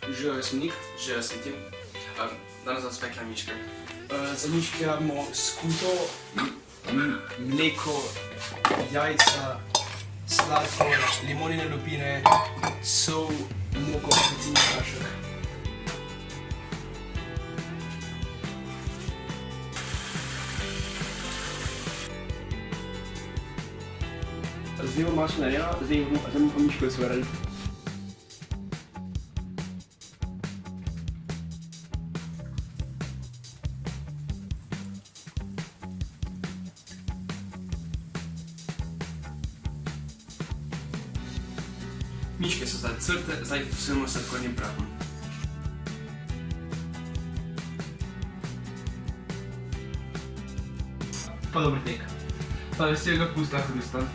Živijo, jaz sem Nik. Živijo, sem Tim. Danes sem spekla miške. Za miške imamo skuto, mleko, jajca, sladkor, limonine lupine, sol, moko, pecilni prašek. Zdaj bomo maso narejeno, zdaj bomo pa miško izvrali. Miške so zdaj crte, zdaj jih posujemo s sladkornim prahom. Pa dober tek. Pa veselega pusta, Hrustan.